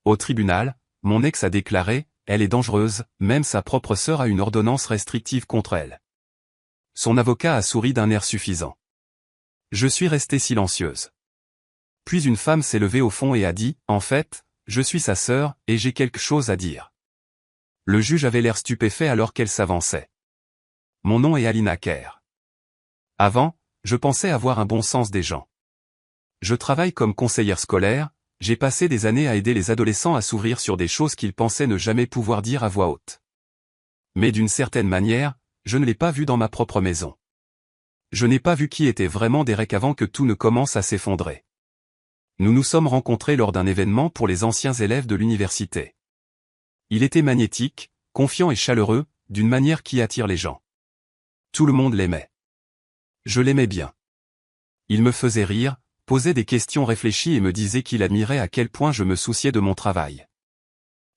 Au tribunal, mon ex a déclaré, elle est dangereuse, même sa propre sœur a une ordonnance restrictive contre elle. Son avocat a souri d'un air suffisant. Je suis restée silencieuse. Puis une femme s'est levée au fond et a dit, en fait, je suis sa sœur, et j'ai quelque chose à dire. Le juge avait l'air stupéfait alors qu'elle s'avançait. Mon nom est Alina Kerr. Avant, je pensais avoir un bon sens des gens. Je travaille comme conseillère scolaire, j'ai passé des années à aider les adolescents à s'ouvrir sur des choses qu'ils pensaient ne jamais pouvoir dire à voix haute. Mais d'une certaine manière, je ne l'ai pas vu dans ma propre maison. Je n'ai pas vu qui était vraiment Derek avant que tout ne commence à s'effondrer. Nous nous sommes rencontrés lors d'un événement pour les anciens élèves de l'université. Il était magnétique, confiant et chaleureux, d'une manière qui attire les gens. Tout le monde l'aimait. Je l'aimais bien. Il me faisait rire, posait des questions réfléchies et me disait qu'il admirait à quel point je me souciais de mon travail.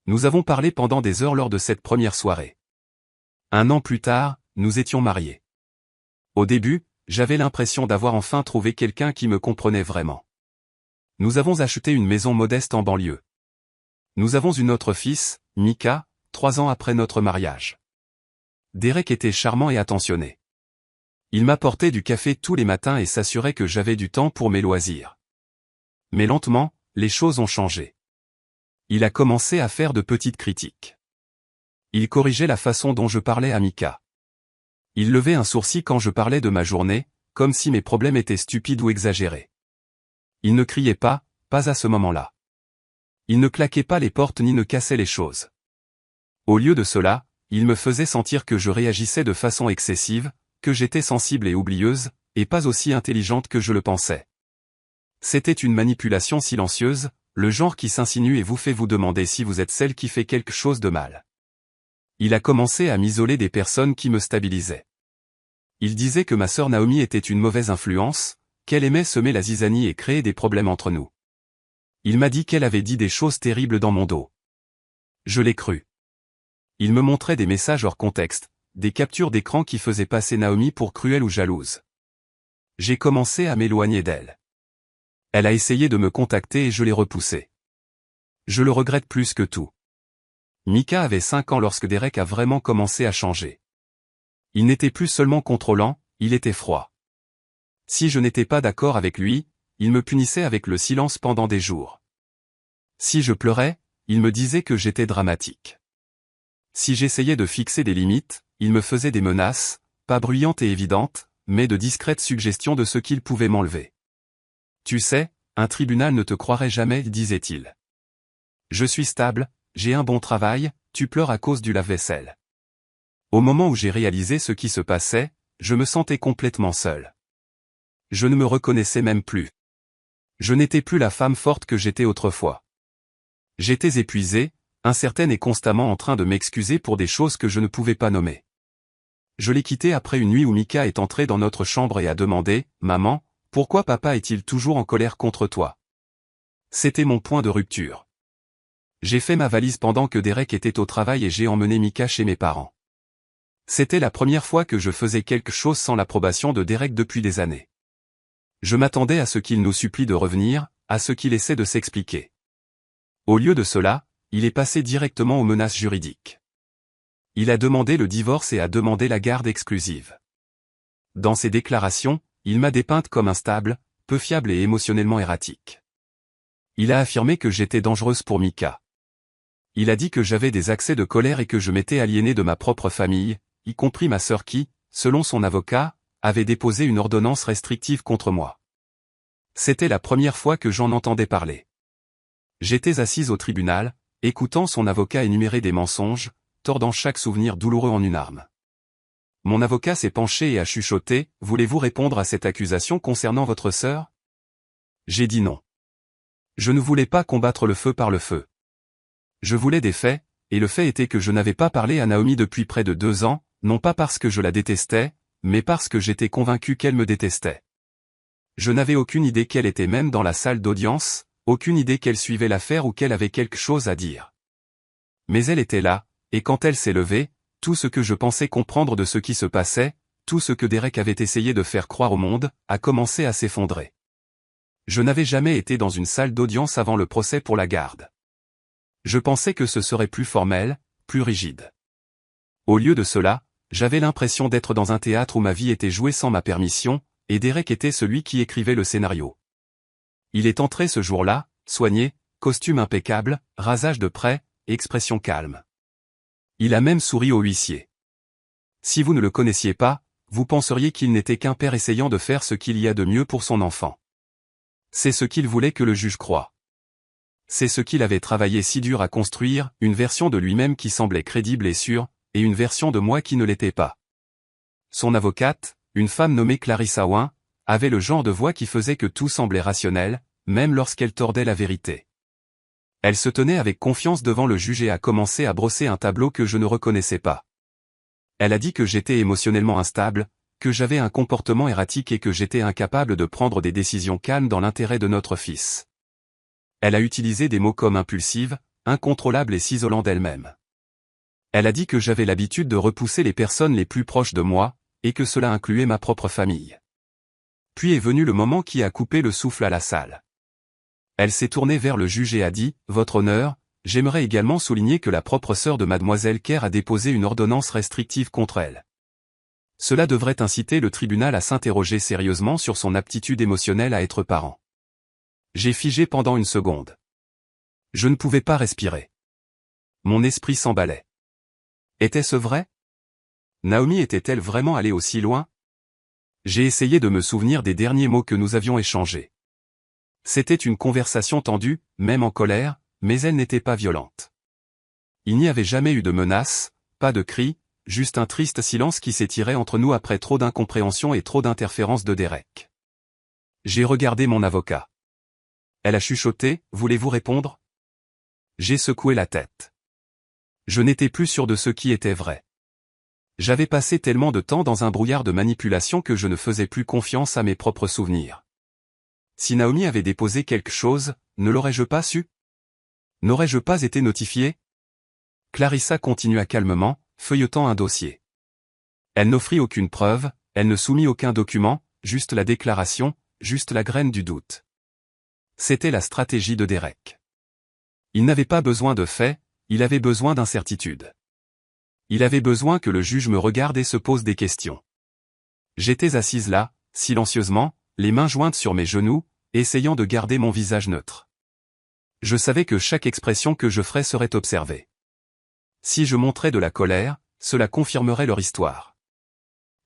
Nous avons parlé pendant des heures lors de cette première soirée. 1 an plus tard, nous étions mariés. Au début, j'avais l'impression d'avoir enfin trouvé quelqu'un qui me comprenait vraiment. Nous avons acheté une maison modeste en banlieue. Nous avons eu notre fils, Mika, 3 ans après notre mariage. Derek était charmant et attentionné. Il m'apportait du café tous les matins et s'assurait que j'avais du temps pour mes loisirs. Mais lentement, les choses ont changé. Il a commencé à faire de petites critiques. Il corrigeait la façon dont je parlais à Mika. Il levait un sourcil quand je parlais de ma journée, comme si mes problèmes étaient stupides ou exagérés. Il ne criait pas à ce moment-là. Il ne claquait pas les portes ni ne cassait les choses. Au lieu de cela, il me faisait sentir que je réagissais de façon excessive, que j'étais sensible et oublieuse, et pas aussi intelligente que je le pensais. C'était une manipulation silencieuse, le genre qui s'insinue et vous fait vous demander si vous êtes celle qui fait quelque chose de mal. Il a commencé à m'isoler des personnes qui me stabilisaient. Il disait que ma sœur Naomi était une mauvaise influence, qu'elle aimait semer la zizanie et créer des problèmes entre nous. Il m'a dit qu'elle avait dit des choses terribles dans mon dos. Je l'ai cru. Il me montrait des messages hors contexte, des captures d'écran qui faisaient passer Naomi pour cruelle ou jalouse. J'ai commencé à m'éloigner d'elle. Elle a essayé de me contacter et je l'ai repoussée. Je le regrette plus que tout. Mika avait 5 ans lorsque Derek a vraiment commencé à changer. Il n'était plus seulement contrôlant, il était froid. Si je n'étais pas d'accord avec lui, il me punissait avec le silence pendant des jours. Si je pleurais, il me disait que j'étais dramatique. Si j'essayais de fixer des limites, il me faisait des menaces, pas bruyantes et évidentes, mais de discrètes suggestions de ce qu'il pouvait m'enlever. Tu sais, un tribunal ne te croirait jamais, disait-il. Je suis stable, j'ai un bon travail, tu pleures à cause du lave-vaisselle. Au moment où j'ai réalisé ce qui se passait, je me sentais complètement seul. Je ne me reconnaissais même plus. Je n'étais plus la femme forte que j'étais autrefois. J'étais épuisée, incertaine et constamment en train de m'excuser pour des choses que je ne pouvais pas nommer. Je l'ai quitté après une nuit où Mika est entrée dans notre chambre et a demandé, « Maman, pourquoi papa est-il toujours en colère contre toi ?» C'était mon point de rupture. J'ai fait ma valise pendant que Derek était au travail et j'ai emmené Mika chez mes parents. C'était la première fois que je faisais quelque chose sans l'approbation de Derek depuis des années. Je m'attendais à ce qu'il nous supplie de revenir, à ce qu'il essaie de s'expliquer. Au lieu de cela, il est passé directement aux menaces juridiques. Il a demandé le divorce et a demandé la garde exclusive. Dans ses déclarations, il m'a dépeinte comme instable, peu fiable et émotionnellement erratique. Il a affirmé que j'étais dangereuse pour Mika. Il a dit que j'avais des accès de colère et que je m'étais aliénée de ma propre famille, y compris ma sœur qui, selon son avocat, avait déposé une ordonnance restrictive contre moi. C'était la première fois que j'en entendais parler. J'étais assise au tribunal, écoutant son avocat énumérer des mensonges, tordant chaque souvenir douloureux en une arme. Mon avocat s'est penché et a chuchoté, « Voulez-vous répondre à cette accusation concernant votre sœur ?» J'ai dit non. Je ne voulais pas combattre le feu par le feu. Je voulais des faits, et le fait était que je n'avais pas parlé à Naomi depuis près de 2 ans, non pas parce que je la détestais, mais parce que j'étais convaincu qu'elle me détestait. Je n'avais aucune idée qu'elle était même dans la salle d'audience, aucune idée qu'elle suivait l'affaire ou qu'elle avait quelque chose à dire. Mais elle était là, et quand elle s'est levée, tout ce que je pensais comprendre de ce qui se passait, tout ce que Derek avait essayé de faire croire au monde, a commencé à s'effondrer. Je n'avais jamais été dans une salle d'audience avant le procès pour la garde. Je pensais que ce serait plus formel, plus rigide. Au lieu de cela, j'avais l'impression d'être dans un théâtre où ma vie était jouée sans ma permission, et Derek était celui qui écrivait le scénario. Il est entré ce jour-là, soigné, costume impeccable, rasage de près, expression calme. Il a même souri au huissier. Si vous ne le connaissiez pas, vous penseriez qu'il n'était qu'un père essayant de faire ce qu'il y a de mieux pour son enfant. C'est ce qu'il voulait que le juge croie. C'est ce qu'il avait travaillé si dur à construire, une version de lui-même qui semblait crédible et sûre, et une version de moi qui ne l'était pas. Son avocate, une femme nommée Clarissa Owen, avait le genre de voix qui faisait que tout semblait rationnel, même lorsqu'elle tordait la vérité. Elle se tenait avec confiance devant le juge et a commencé à brosser un tableau que je ne reconnaissais pas. Elle a dit que j'étais émotionnellement instable, que j'avais un comportement erratique et que j'étais incapable de prendre des décisions calmes dans l'intérêt de notre fils. Elle a utilisé des mots comme impulsive, incontrôlable et s'isolant d'elle-même. Elle a dit que j'avais l'habitude de repousser les personnes les plus proches de moi, et que cela incluait ma propre famille. Puis est venu le moment qui a coupé le souffle à la salle. Elle s'est tournée vers le juge et a dit « Votre honneur, j'aimerais également souligner que la propre sœur de mademoiselle Kerr a déposé une ordonnance restrictive contre elle. Cela devrait inciter le tribunal à s'interroger sérieusement sur son aptitude émotionnelle à être parent. » J'ai figé pendant une seconde. Je ne pouvais pas respirer. Mon esprit s'emballait. Était-ce vrai? Naomi était-elle vraiment allée aussi loin? J'ai essayé de me souvenir des derniers mots que nous avions échangés. C'était une conversation tendue, même en colère, mais elle n'était pas violente. Il n'y avait jamais eu de menaces, pas de cris, juste un triste silence qui s'étirait entre nous après trop d'incompréhension et trop d'interférences de Derek. J'ai regardé mon avocat. Elle a chuchoté, « Voulez-vous répondre ?» J'ai secoué la tête. Je n'étais plus sûr de ce qui était vrai. J'avais passé tellement de temps dans un brouillard de manipulation que je ne faisais plus confiance à mes propres souvenirs. Si Naomi avait déposé quelque chose, ne l'aurais-je pas su? N'aurais-je pas été notifié? Clarissa continua calmement, feuilletant un dossier. Elle n'offrit aucune preuve, elle ne soumit aucun document, juste la déclaration, juste la graine du doute. C'était la stratégie de Derek. Il n'avait pas besoin de faits, il avait besoin d'incertitudes. Il avait besoin que le juge me regarde et se pose des questions. J'étais assise là, silencieusement, les mains jointes sur mes genoux, essayant de garder mon visage neutre. Je savais que chaque expression que je ferais serait observée. Si je montrais de la colère, cela confirmerait leur histoire.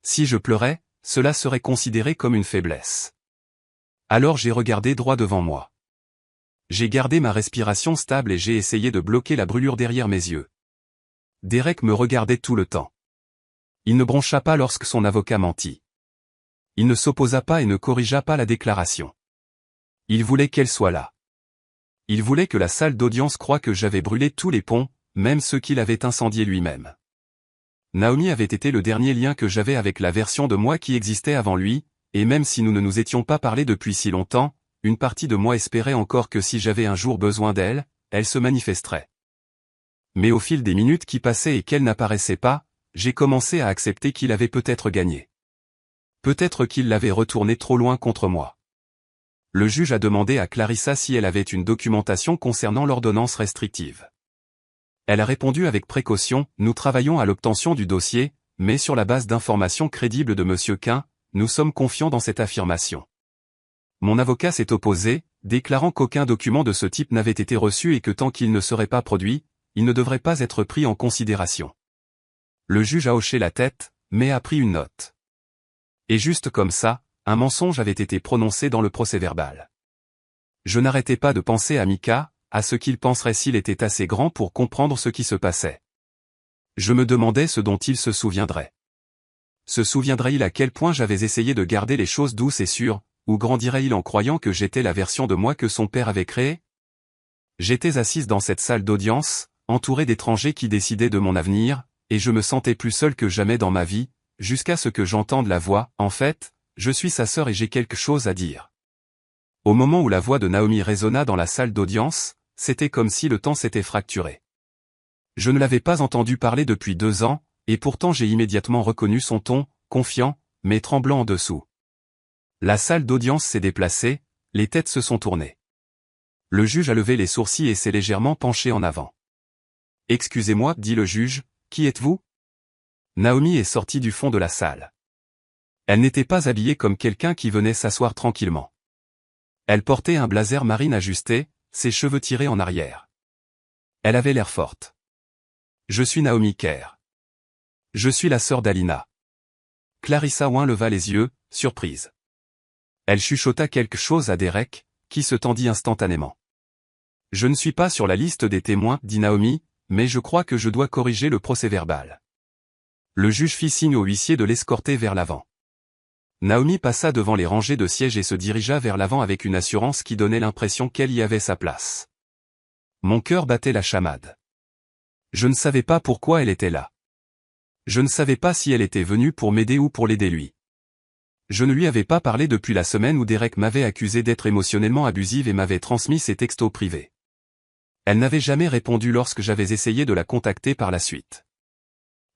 Si je pleurais, cela serait considéré comme une faiblesse. Alors j'ai regardé droit devant moi. J'ai gardé ma respiration stable et j'ai essayé de bloquer la brûlure derrière mes yeux. Derek me regardait tout le temps. Il ne broncha pas lorsque son avocat mentit. Il ne s'opposa pas et ne corrigea pas la déclaration. Il voulait qu'elle soit là. Il voulait que la salle d'audience croie que j'avais brûlé tous les ponts, même ceux qu'il avait incendiés lui-même. Naomi avait été le dernier lien que j'avais avec la version de moi qui existait avant lui, et même si nous ne nous étions pas parlé depuis si longtemps, une partie de moi espérait encore que si j'avais un jour besoin d'elle, elle se manifesterait. Mais au fil des minutes qui passaient et qu'elle n'apparaissait pas, j'ai commencé à accepter qu'il avait peut-être gagné. Peut-être qu'il l'avait retourné trop loin contre moi. Le juge a demandé à Clarissa si elle avait une documentation concernant l'ordonnance restrictive. Elle a répondu avec précaution, « Nous travaillons à l'obtention du dossier, mais sur la base d'informations crédibles de M. Quint, nous sommes confiants dans cette affirmation. » Mon avocat s'est opposé, déclarant qu'aucun document de ce type n'avait été reçu et que tant qu'il ne serait pas produit, il ne devrait pas être pris en considération. Le juge a hoché la tête, mais a pris une note. Et juste comme ça, un mensonge avait été prononcé dans le procès-verbal. Je n'arrêtais pas de penser à Mika, à ce qu'il penserait s'il était assez grand pour comprendre ce qui se passait. Je me demandais ce dont il se souviendrait. Se souviendrait-il à quel point j'avais essayé de garder les choses douces et sûres, ou grandirait-il en croyant que j'étais la version de moi que son père avait créée? J'étais assise dans cette salle d'audience, entourée d'étrangers qui décidaient de mon avenir, et je me sentais plus seul que jamais dans ma vie, jusqu'à ce que j'entende la voix, « En fait, je suis sa sœur et j'ai quelque chose à dire. » Au moment où la voix de Naomi résonna dans la salle d'audience, c'était comme si le temps s'était fracturé. Je ne l'avais pas entendu parler depuis 2 ans, et pourtant j'ai immédiatement reconnu son ton, confiant, mais tremblant en dessous. La salle d'audience s'est déplacée, les têtes se sont tournées. Le juge a levé les sourcils et s'est légèrement penché en avant. Excusez-moi, dit le juge, qui êtes-vous? Naomi est sortie du fond de la salle. Elle n'était pas habillée comme quelqu'un qui venait s'asseoir tranquillement. Elle portait un blazer marine ajusté, ses cheveux tirés en arrière. Elle avait l'air forte. Je suis Naomi Kerr. Je suis la sœur d'Alina. Clarissa Wynn leva les yeux, surprise. Elle chuchota quelque chose à Derek, qui se tendit instantanément. Je ne suis pas sur la liste des témoins, dit Naomi, mais je crois que je dois corriger le procès-verbal. Le juge fit signe au huissier de l'escorter vers l'avant. Naomi passa devant les rangées de sièges et se dirigea vers l'avant avec une assurance qui donnait l'impression qu'elle y avait sa place. Mon cœur battait la chamade. Je ne savais pas pourquoi elle était là. Je ne savais pas si elle était venue pour m'aider ou pour l'aider lui. Je ne lui avais pas parlé depuis la semaine où Derek m'avait accusé d'être émotionnellement abusive et m'avait transmis ses textos privés. Elle n'avait jamais répondu lorsque j'avais essayé de la contacter par la suite.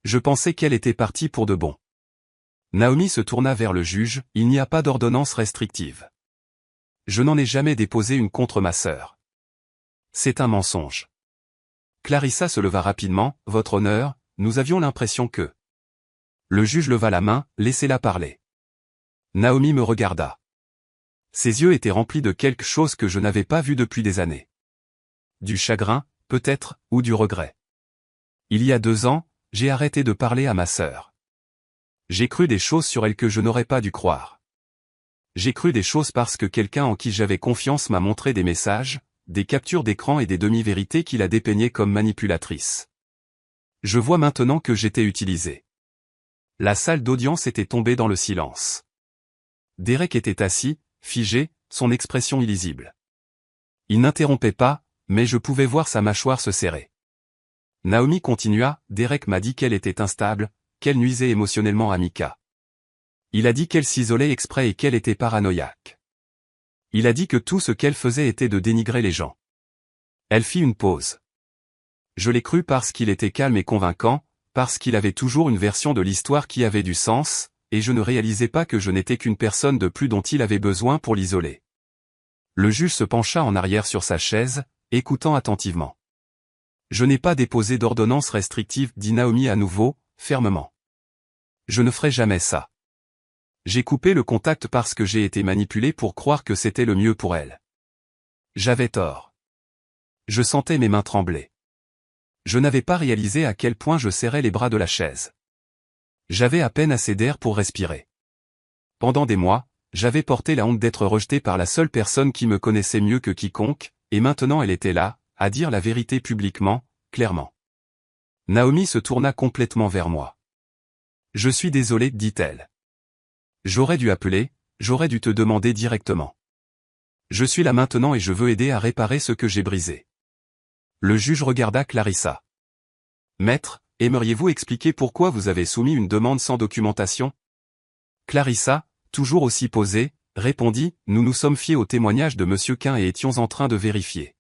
Je pensais qu'elle était partie pour de bon. Naomi se tourna vers le juge, il n'y a pas d'ordonnance restrictive. Je n'en ai jamais déposé une contre ma sœur. C'est un mensonge. Clarissa se leva rapidement, votre honneur, nous avions l'impression que... Le juge leva la main, laissez-la parler. Naomi me regarda. Ses yeux étaient remplis de quelque chose que je n'avais pas vu depuis des années. Du chagrin, peut-être, ou du regret. Il y a 2 ans, j'ai arrêté de parler à ma sœur. J'ai cru des choses sur elle que je n'aurais pas dû croire. J'ai cru des choses parce que quelqu'un en qui j'avais confiance m'a montré des messages, des captures d'écran et des demi-vérités qu'il a dépeignées comme manipulatrices. Je vois maintenant que j'étais utilisé. La salle d'audience était tombée dans le silence. Derek était assis, figé, son expression illisible. Il n'interrompait pas, mais je pouvais voir sa mâchoire se serrer. Naomi continua, Derek m'a dit qu'elle était instable, qu'elle nuisait émotionnellement à Mika. Il a dit qu'elle s'isolait exprès et qu'elle était paranoïaque. Il a dit que tout ce qu'elle faisait était de dénigrer les gens. Elle fit une pause. Je l'ai cru parce qu'il était calme et convaincant, parce qu'il avait toujours une version de l'histoire qui avait du sens, et je ne réalisais pas que je n'étais qu'une personne de plus dont il avait besoin pour l'isoler. Le juge se pencha en arrière sur sa chaise, écoutant attentivement. Je n'ai pas déposé d'ordonnance restrictive, dit Naomi à nouveau, fermement. Je ne ferai jamais ça. J'ai coupé le contact parce que j'ai été manipulé pour croire que c'était le mieux pour elle. J'avais tort. Je sentais mes mains trembler. Je n'avais pas réalisé à quel point je serrais les bras de la chaise. J'avais à peine assez d'air pour respirer. Pendant des mois, j'avais porté la honte d'être rejeté par la seule personne qui me connaissait mieux que quiconque, et maintenant elle était là, à dire la vérité publiquement, clairement. Naomi se tourna complètement vers moi. Je suis désolée, dit-elle. J'aurais dû appeler, j'aurais dû te demander directement. Je suis là maintenant et je veux aider à réparer ce que j'ai brisé. Le juge regarda Clarissa. Maître, aimeriez-vous expliquer pourquoi vous avez soumis une demande sans documentation? Clarissa, toujours aussi posée, répondit, nous nous sommes fiés au témoignage de Monsieur Quint et étions en train de vérifier.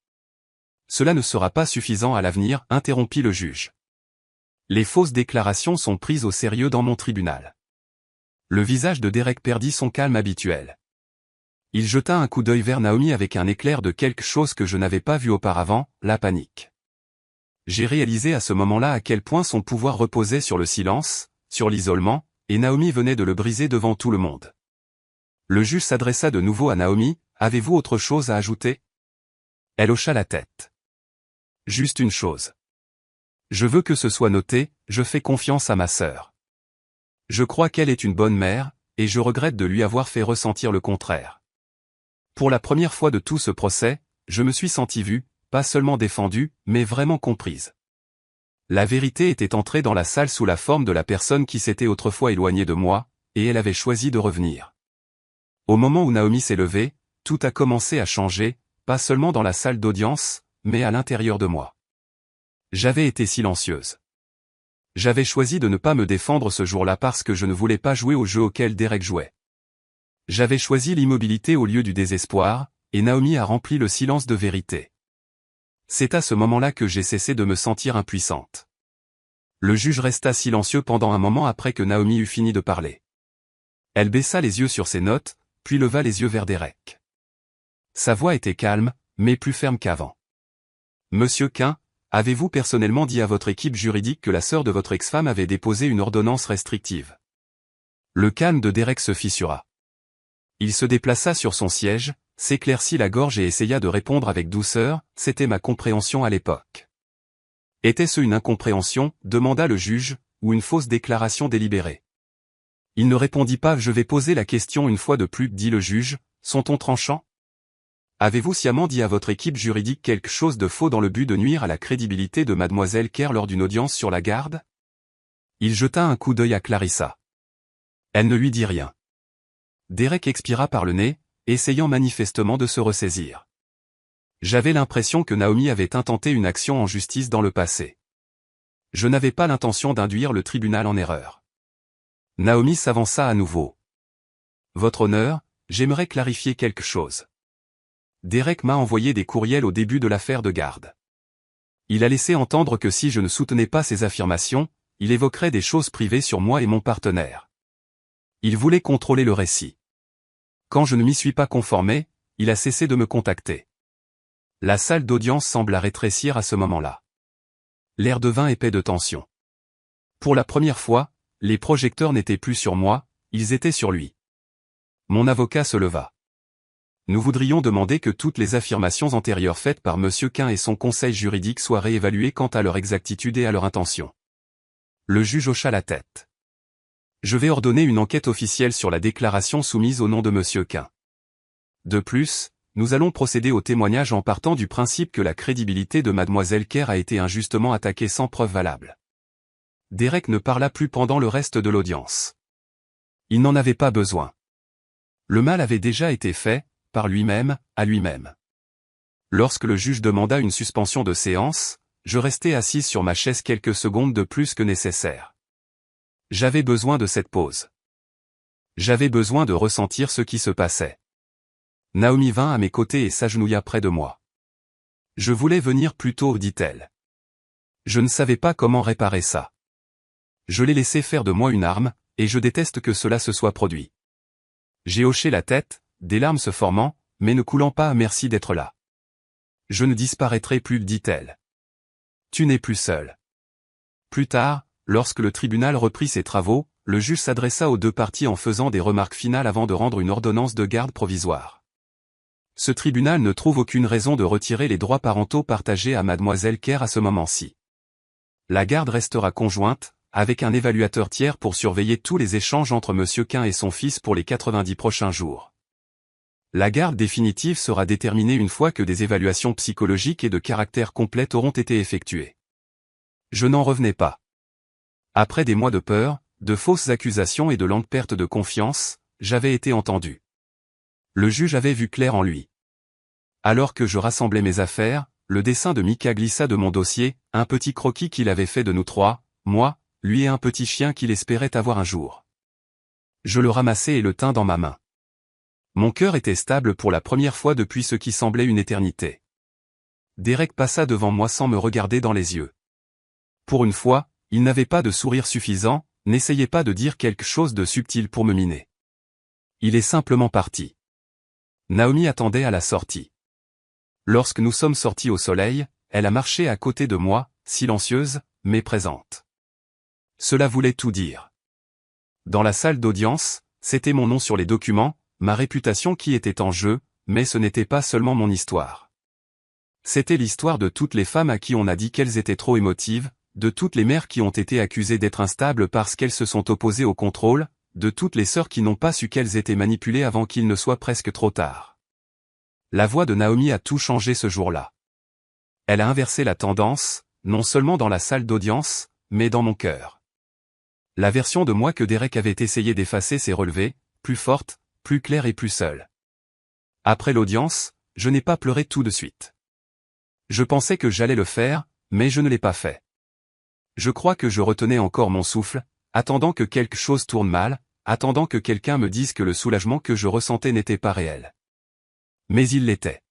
Cela ne sera pas suffisant à l'avenir, interrompit le juge. Les fausses déclarations sont prises au sérieux dans mon tribunal. Le visage de Derek perdit son calme habituel. Il jeta un coup d'œil vers Naomi avec un éclair de quelque chose que je n'avais pas vu auparavant, la panique. J'ai réalisé à ce moment-là à quel point son pouvoir reposait sur le silence, sur l'isolement, et Naomi venait de le briser devant tout le monde. Le juge s'adressa de nouveau à Naomi, avez-vous autre chose à ajouter? Elle hocha la tête. Juste une chose. Je veux que ce soit noté, je fais confiance à ma sœur. Je crois qu'elle est une bonne mère, et je regrette de lui avoir fait ressentir le contraire. Pour la première fois de tout ce procès, je me suis sentie vue, pas seulement défendue, mais vraiment comprise. La vérité était entrée dans la salle sous la forme de la personne qui s'était autrefois éloignée de moi, et elle avait choisi de revenir. Au moment où Naomi s'est levée, tout a commencé à changer, pas seulement dans la salle d'audience, mais à l'intérieur de moi. J'avais été silencieuse. J'avais choisi de ne pas me défendre ce jour-là parce que je ne voulais pas jouer au jeu auquel Derek jouait. J'avais choisi l'immobilité au lieu du désespoir, et Naomi a rempli le silence de vérité. C'est à ce moment-là que j'ai cessé de me sentir impuissante. Le juge resta silencieux pendant un moment après que Naomi eut fini de parler. Elle baissa les yeux sur ses notes, puis leva les yeux vers Derek. Sa voix était calme, mais plus ferme qu'avant. Monsieur Quint, avez-vous personnellement dit à votre équipe juridique que la sœur de votre ex-femme avait déposé une ordonnance restrictive? Le calme de Derek se fissura. Il se déplaça sur son siège, s'éclaircit la gorge et essaya de répondre avec douceur, « C'était ma compréhension à l'époque. » Était-ce une incompréhension, demanda le juge, ou une fausse déclaration délibérée? Il ne répondit pas. « Je vais poser la question une fois de plus, dit le juge, son ton tranchant. Avez-vous sciemment dit à votre équipe juridique quelque chose de faux dans le but de nuire à la crédibilité de mademoiselle Kerr lors d'une audience sur la garde? » Il jeta un coup d'œil à Clarissa. Elle ne lui dit rien. Derek expira par le nez, essayant manifestement de se ressaisir. J'avais l'impression que Naomi avait intenté une action en justice dans le passé. Je n'avais pas l'intention d'induire le tribunal en erreur. Naomi s'avança à nouveau. Votre honneur, j'aimerais clarifier quelque chose. Derek m'a envoyé des courriels au début de l'affaire de garde. Il a laissé entendre que si je ne soutenais pas ses affirmations, il évoquerait des choses privées sur moi et mon partenaire. Il voulait contrôler le récit. Quand je ne m'y suis pas conformé, il a cessé de me contacter. La salle d'audience sembla rétrécir à ce moment-là. L'air devint épais de tension. Pour la première fois, les projecteurs n'étaient plus sur moi, ils étaient sur lui. Mon avocat se leva. Nous voudrions demander que toutes les affirmations antérieures faites par Monsieur Quint et son conseil juridique soient réévaluées quant à leur exactitude et à leur intention. Le juge hocha la tête. Je vais ordonner une enquête officielle sur la déclaration soumise au nom de Monsieur Quint. De plus, nous allons procéder au témoignage en partant du principe que la crédibilité de mademoiselle Kerr a été injustement attaquée sans preuve valable. Derek ne parla plus pendant le reste de l'audience. Il n'en avait pas besoin. Le mal avait déjà été fait, par lui-même, à lui-même. Lorsque le juge demanda une suspension de séance, je restai assise sur ma chaise quelques secondes de plus que nécessaire. J'avais besoin de cette pause. J'avais besoin de ressentir ce qui se passait. Naomi vint à mes côtés et s'agenouilla près de moi. Je voulais venir plus tôt, dit-elle. Je ne savais pas comment réparer ça. Je l'ai laissé faire de moi une arme, et je déteste que cela se soit produit. J'ai hoché la tête, des larmes se formant, mais ne coulant pas. Merci d'être là. Je ne disparaîtrai plus, dit-elle. Tu n'es plus seul. Plus tard, lorsque le tribunal reprit ses travaux, le juge s'adressa aux deux parties en faisant des remarques finales avant de rendre une ordonnance de garde provisoire. Ce tribunal ne trouve aucune raison de retirer les droits parentaux partagés à mademoiselle Kerr à ce moment-ci. La garde restera conjointe, avec un évaluateur tiers pour surveiller tous les échanges entre Monsieur Quint et son fils pour les 90 prochains jours. La garde définitive sera déterminée une fois que des évaluations psychologiques et de caractère complètes auront été effectuées. Je n'en revenais pas. Après des mois de peur, de fausses accusations et de longues pertes de confiance, j'avais été entendu. Le juge avait vu clair en lui. Alors que je rassemblais mes affaires, le dessin de Mika glissa de mon dossier, un petit croquis qu'il avait fait de nous trois, moi, lui et un petit chien qu'il espérait avoir un jour. Je le ramassai et le tins dans ma main. Mon cœur était stable pour la première fois depuis ce qui semblait une éternité. Derek passa devant moi sans me regarder dans les yeux. Pour une fois, il n'avait pas de sourire suffisant, n'essayait pas de dire quelque chose de subtil pour me miner. Il est simplement parti. Naomi attendait à la sortie. Lorsque nous sommes sortis au soleil, elle a marché à côté de moi, silencieuse, mais présente. Cela voulait tout dire. Dans la salle d'audience, c'était mon nom sur les documents, ma réputation qui était en jeu, mais ce n'était pas seulement mon histoire. C'était l'histoire de toutes les femmes à qui on a dit qu'elles étaient trop émotives, de toutes les mères qui ont été accusées d'être instables parce qu'elles se sont opposées au contrôle, de toutes les sœurs qui n'ont pas su qu'elles étaient manipulées avant qu'il ne soit presque trop tard. La voix de Naomi a tout changé ce jour-là. Elle a inversé la tendance, non seulement dans la salle d'audience, mais dans mon cœur. La version de moi que Derek avait essayé d'effacer s'est relevée, plus forte, plus claire et plus seule. Après l'audience, je n'ai pas pleuré tout de suite. Je pensais que j'allais le faire, mais je ne l'ai pas fait. Je crois que je retenais encore mon souffle, attendant que quelque chose tourne mal, attendant que quelqu'un me dise que le soulagement que je ressentais n'était pas réel. Mais il l'était.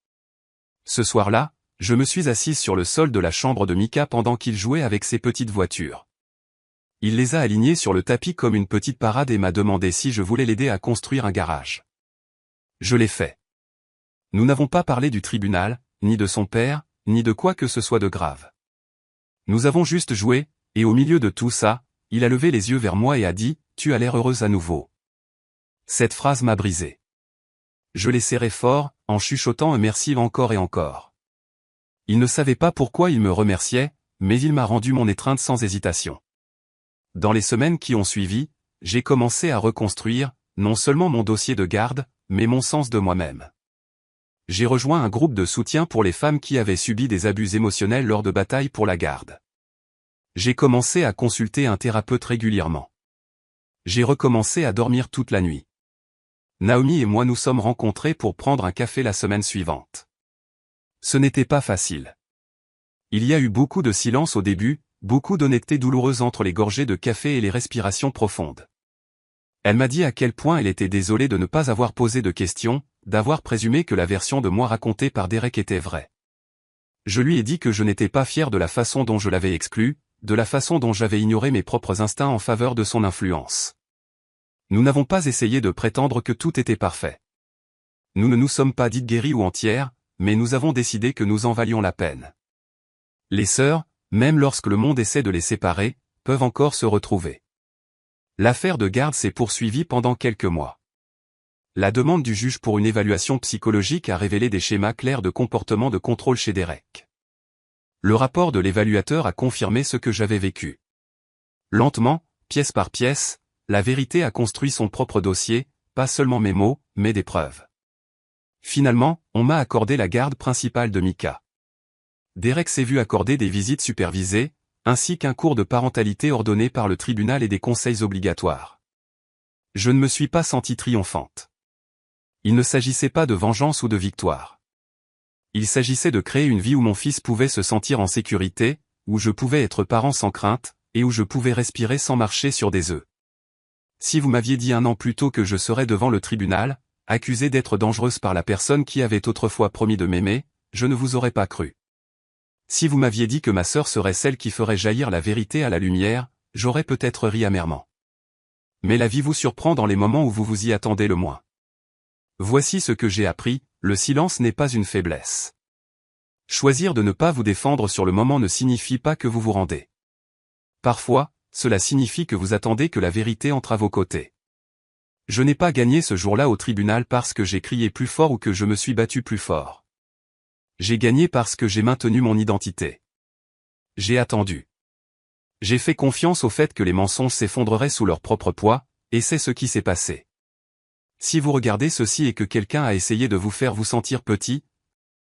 Ce soir-là, je me suis assise sur le sol de la chambre de Mika pendant qu'il jouait avec ses petites voitures. Il les a alignées sur le tapis comme une petite parade et m'a demandé si je voulais l'aider à construire un garage. Je l'ai fait. Nous n'avons pas parlé du tribunal, ni de son père, ni de quoi que ce soit de grave. Nous avons juste joué, et au milieu de tout ça, il a levé les yeux vers moi et a dit, « Tu as l'air heureuse à nouveau. » Cette phrase m'a brisé. Je l'ai serré fort, en chuchotant un merci encore et encore. Il ne savait pas pourquoi il me remerciait, mais il m'a rendu mon étreinte sans hésitation. Dans les semaines qui ont suivi, j'ai commencé à reconstruire, non seulement mon dossier de garde, mais mon sens de moi-même. J'ai rejoint un groupe de soutien pour les femmes qui avaient subi des abus émotionnels lors de batailles pour la garde. J'ai commencé à consulter un thérapeute régulièrement. J'ai recommencé à dormir toute la nuit. Naomi et moi nous sommes rencontrés pour prendre un café la semaine suivante. Ce n'était pas facile. Il y a eu beaucoup de silence au début, beaucoup d'honnêteté douloureuse entre les gorgées de café et les respirations profondes. Elle m'a dit à quel point elle était désolée de ne pas avoir posé de questions, d'avoir présumé que la version de moi racontée par Derek était vraie. Je lui ai dit que je n'étais pas fier de la façon dont je l'avais exclu, de la façon dont j'avais ignoré mes propres instincts en faveur de son influence. Nous n'avons pas essayé de prétendre que tout était parfait. Nous ne nous sommes pas dites guéries ou entières, mais nous avons décidé que nous en valions la peine. Les sœurs, même lorsque le monde essaie de les séparer, peuvent encore se retrouver. L'affaire de garde s'est poursuivie pendant quelques mois. La demande du juge pour une évaluation psychologique a révélé des schémas clairs de comportement de contrôle chez Derek. Le rapport de l'évaluateur a confirmé ce que j'avais vécu. Lentement, pièce par pièce, la vérité a construit son propre dossier, pas seulement mes mots, mais des preuves. Finalement, on m'a accordé la garde principale de Mika. Derek s'est vu accorder des visites supervisées, ainsi qu'un cours de parentalité ordonné par le tribunal et des conseils obligatoires. Je ne me suis pas sentie triomphante. Il ne s'agissait pas de vengeance ou de victoire. Il s'agissait de créer une vie où mon fils pouvait se sentir en sécurité, où je pouvais être parent sans crainte, et où je pouvais respirer sans marcher sur des œufs. Si vous m'aviez dit 1 an plus tôt que je serais devant le tribunal, accusée d'être dangereuse par la personne qui avait autrefois promis de m'aimer, je ne vous aurais pas cru. Si vous m'aviez dit que ma sœur serait celle qui ferait jaillir la vérité à la lumière, j'aurais peut-être ri amèrement. Mais la vie vous surprend dans les moments où vous vous y attendez le moins. Voici ce que j'ai appris, le silence n'est pas une faiblesse. Choisir de ne pas vous défendre sur le moment ne signifie pas que vous vous rendez. Parfois, cela signifie que vous attendez que la vérité entre à vos côtés. Je n'ai pas gagné ce jour-là au tribunal parce que j'ai crié plus fort ou que je me suis battu plus fort. J'ai gagné parce que j'ai maintenu mon identité. J'ai attendu. J'ai fait confiance au fait que les mensonges s'effondreraient sous leur propre poids, et c'est ce qui s'est passé. Si vous regardez ceci et que quelqu'un a essayé de vous faire vous sentir petit,